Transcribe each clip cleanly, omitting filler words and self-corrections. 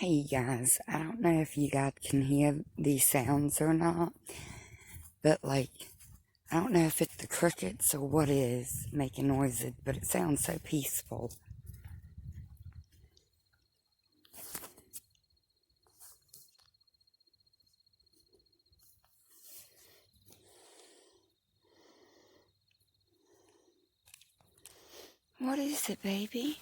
Hey guys, I don't know if you guys can hear these sounds or not, but I don't know if it's the crickets or what is making noises, but it sounds so peaceful. What is it, baby?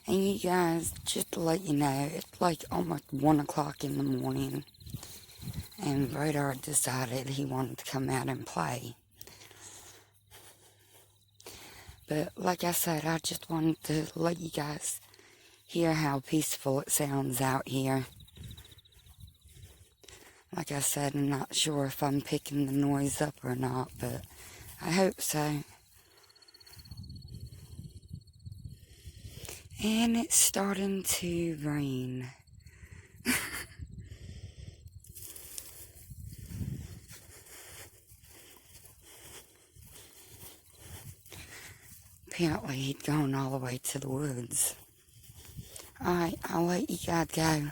And you guys, just to let you know, it's almost 1 o'clock in the morning, and Radar decided he wanted to come out and play. But like I said, I just wanted to let you guys hear how peaceful it sounds out here. Like I said, I'm not sure if I'm picking the noise up or not, but I hope so. And it's starting to rain. Apparently he'd gone all the way to the woods. Alright, I'll let you guys go.